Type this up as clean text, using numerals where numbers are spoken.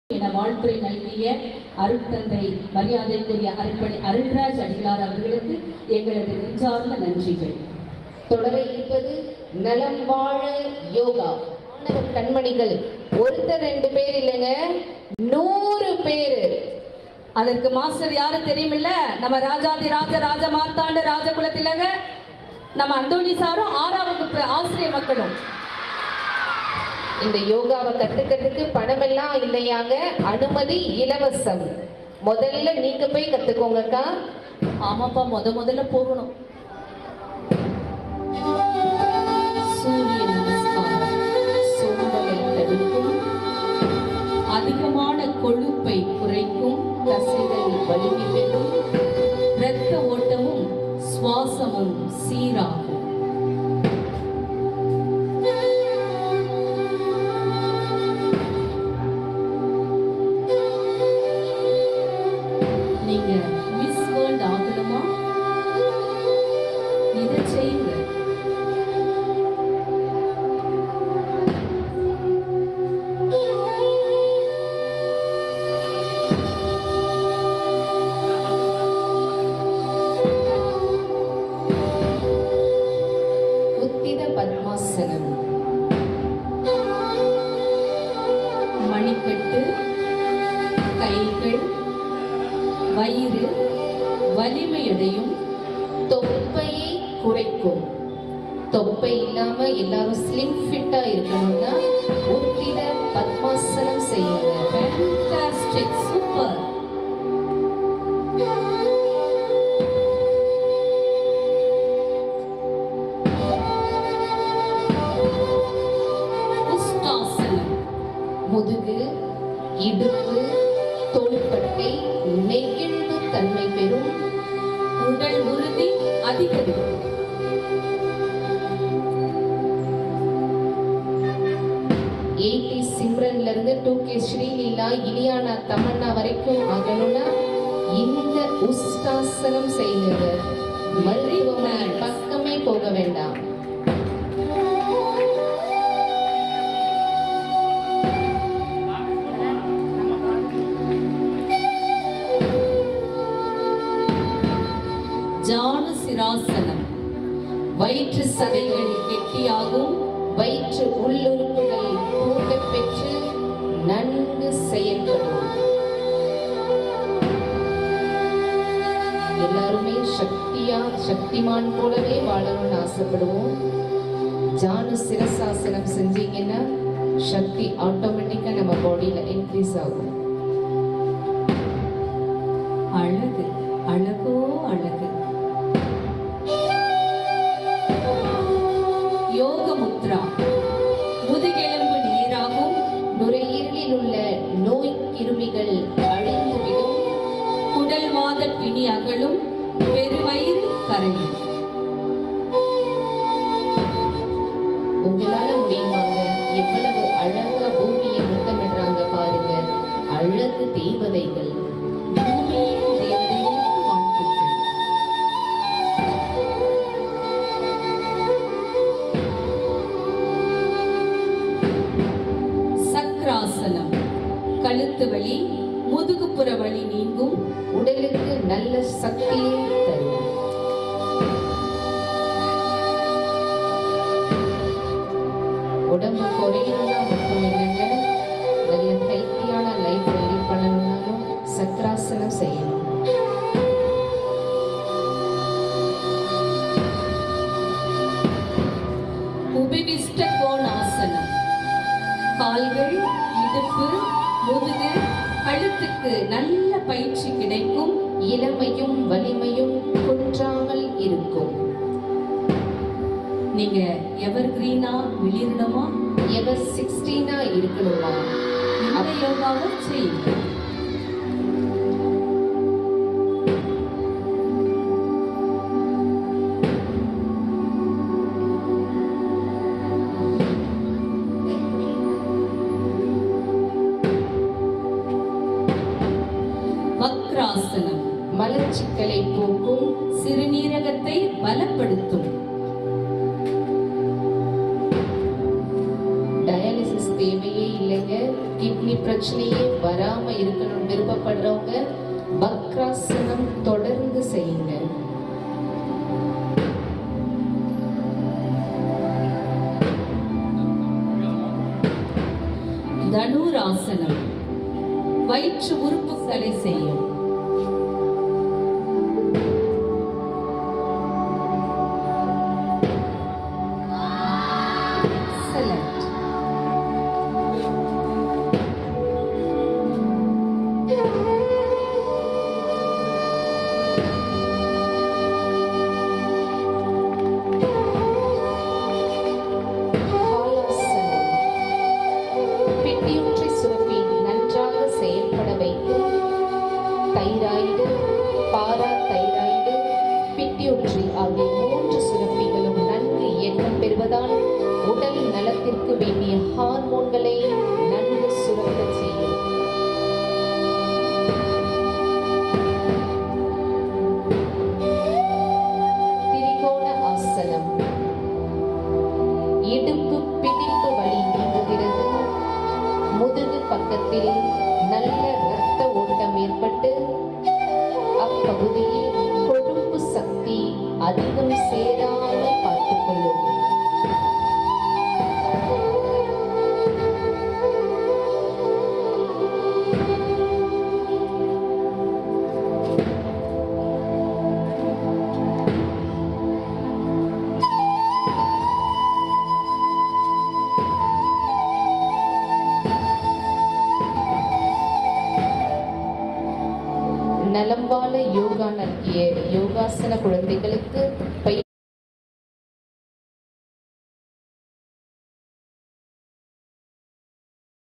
என வாழ்த்துறை நல்கிய அருட்தந்தை மரியாதைக்குரிய அருள்ராஜ் அடிகளார் அவர்களுக்கு எங்களது நெஞ்சார்ந்த நன்றிகள். தொடர இருப்பது நலம் வாழ யோகா. மாணவ கண்மணிகள் ஒருத்தர் 2 பேர் இல்லைங்க, 100 பேர். அதற்கு மாஸ்டர் யாரு தெரியுமில்ல? நம்ம ராஜாதி ராஜ மார்த்தாண்ட ராஜகுலத்திலங்க நம்ம அந்தோணி சாரும் 6ஆம் வகுப்பு ஆசிரியர் மக்களும். இந்த யோகாவை கத்துக்கிறதுக்கு பணமெல்லாம் இல்லையாங்க, அனுமதி இலவசம். முதல்ல நீங்க போய் கத்துக்கோங்கக்கா. ஆமாப்பா, முதல்ல போகணும். சூரிய நமஸ்காரம் சோம்பலை தடுக்கும், அதிகமான கொழுப்பை குறைக்கும், தசைகள் வலிமை பெறும், இரத்த ஓட்டமும் சுவாசமும் சீராகும். நீங்க மிஸ் வேர்ல்ட் ஆகணுமா? இதை செய்யுங்க. உத்தித பத்மாசனம். மணிக்கட்டு, கைகள், வயிறு வலிமையடையும், தொப்பையை குறைக்கும். தொப்பை இல்லாம எல்லாரும் ஸ்லிம் ஃபிட்டா இருக்கணும்னா உத்தித பத்மாசனம் செய்யுங்க. Fantastic, super. உஷ்டாசனம். முதுகு, இடுப்பு, தோள்பட்டை நெகிழ்வு தன்மை பெறும், உடல் உறுதி அதிகரிக்கும். சிம்ரன்ல இருந்து 2K ஸ்ரீலீலா, இலியானா, தமன்னா வரைக்கும் ஆகணும்னா இந்த உஷ்டாசனம் செய்யுங்க. மருத்துவமனை பக்கமே போக வேண்டாம். ஜானுசிராசனம். வயிற்று சதைகள் கெட்டியாகும், வயிற்று உள்ளுறுப்புகள் தூண்ட பெற்று நன்கு செயல்படும். எல்லாருமே சக்திமான் போலவே வாழணும்னு ஆசைப்படுவோம். ஜானு சிரசாசனம் செஞ்சீங்கன்னா சக்தி ஆட்டோமேட்டிக்கா நம்ம பாடியில இன்க்ரீஸ் ஆகும். அழகு, அழகோ அழகு. யோக முத்ரா. முதுகெலும்பு நீராகும், நுரையீரலில் உள்ள நோய் கிருமிகள் அழிந்துவிடும், குடல் வாத பிணி அகலும், பெருவயிறு கரையும். உங்களால முடியுமாங்க? எவ்வளவு அழகா பூமியை முத்தமிடுறாங்க பாருங்க. அழகு தேவதைகள். பூமியின் தேவதைகளுக்கு வாழ்த்துக்கள். சக்ராசனம். கழுத்து வலி, முதுகுப்புற வலி நீங்கும், உடலுக்கு நல்ல சக்தியை தரும். உடம்பு குறையணும்னா மட்டும் இல்லைங்க, நல்ல ஹெல்த்தியான லைஃப் லீட் பண்ணணும்னாலும் சக்ராசனம் செய்யணும். உபவிஷ்ட கோணாசனம். கால்கள், இடுப்பு, முதுகு, கழுத்துக்கு நல்ல பயிற்சி கிடைக்கும், இளமையும் வலிமையும் குன்றாமல் இருக்கும். நீங்க எவர் கிரீனா விளிரணுமா? எவர் 16 இருக்கணுமா? இந்த யோகாவை செய்யுங்க. வக்ராசனம். மலச்சிக்கலை போக்கும், சிறுநீரகத்தை பலப்படுத்தும். டயாலிசிஸ் தேவையே இல்லை. பிள்ளைங்க கிட்னி பிரச்சனையே வராம இருக்கணும்னு விருப்பப்படுறவங்க வக்ராசனம் தொடர்ந்து செய்யுங்க. தனுராசனம் வயிற்று உறுப்புகளை செய்யும். தைராய்டு, பாரா தைராய்டு, பிட்யூட்ரி ஆகிய 3 சுரப்பிகளும் நன்கு இயக்கம் பெறுவதால் உடல் நலத்திற்கு வேண்டிய ஹார்மோன்களை நன்கு சுரக்க செய்யும். திரிகோண ஆசனம் இடுப்பு பிடிப்பு வலி நீங்குகிறது. முதுகு பக்கத்தில் நல்ல இரத்த ஓட்டம் ஏற்பட்டு அப்பகுதியில் கொழுப்பு சக்தி அதிகம் சேராமல் பார்த்துக் கொள்ளும். நலம் வாழ யோகா நல்கிய யோகாசன குழந்தைகளுக்கு